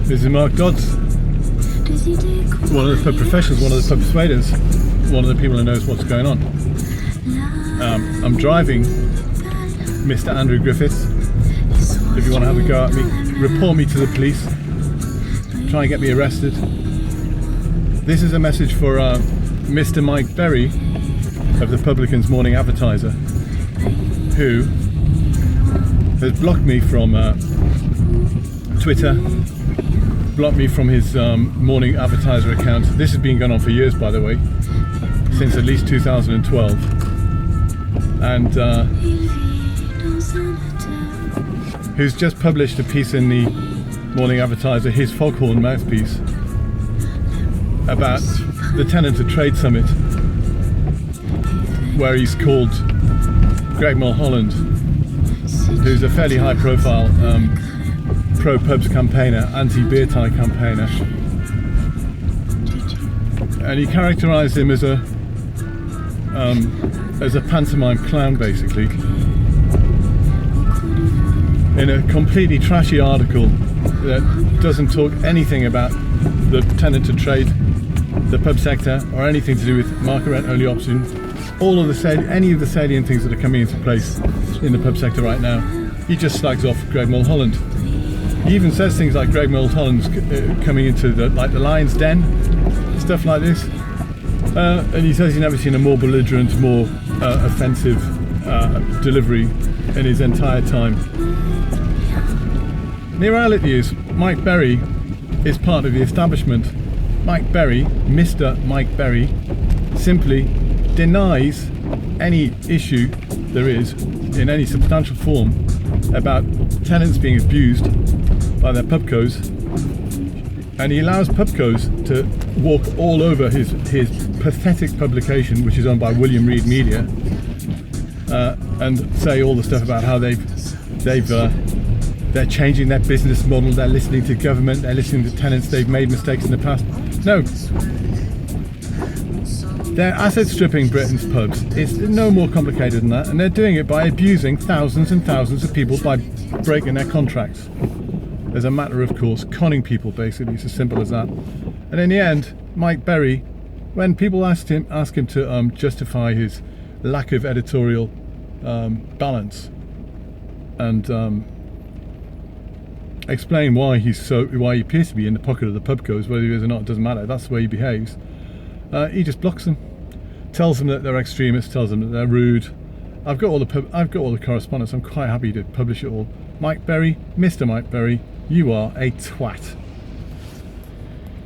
This is Mark Dodds, one of the pub professionals, one of the pub persuaders, one of the people who knows what's going on. I'm driving Mr. Andrew Griffiths. If you want to have a go at me, report me to the police, try and get me arrested. This is a message for Mr. Mike Berry of the Publican's Morning Advertiser, who has blocked me from Twitter, blocked me from his Morning Advertiser account. This has been going on for years, by the way, since at least 2012. And who's just published a piece in the Morning Advertiser, his foghorn mouthpiece, about the Tenant of Trade Summit, where he's called Greg Mulholland, who's a fairly high profile pro-pubs campaigner, anti-beer tie campaigner, and he characterised him as a pantomime clown, basically, in a completely trashy article that doesn't talk anything about the tenant to trade, the pub sector, or anything to do with market rent only option. All of the any of the salient things that are coming into place in the pub sector right now. He just slags off Greg Mulholland. He even says things like Greg Mulholland's coming into the Lion's Den, stuff like this. And he says he's never seen a more belligerent, more offensive delivery in his entire time. The reality is, Mike Berry is part of the establishment. Mike Berry, Mr. Mike Berry, simply denies any issue there is in any substantial form about tenants being abused by their pubcos, and he allows pubcos to walk all over his pathetic publication, which is owned by William Reed Media, and say all the stuff about how they're changing their business model, they're listening to government, they're listening to tenants, they've made mistakes in the past. No. They're asset stripping Britain's pubs. It's no more complicated than that, and they're doing it by abusing thousands and thousands of people by breaking their contracts. As a matter of course, conning people, basically. It's as simple as that. And in the end, Mike Berry, when people ask him to justify his lack of editorial balance and explain why he appears to be in the pocket of the pubcos, whether he is or not, it doesn't matter. That's the way he behaves. He just blocks them, tells them that they're extremists, tells them that they're rude. I've got all the correspondence. I'm quite happy to publish it all. Mike Berry, Mr. Mike Berry, you are a twat.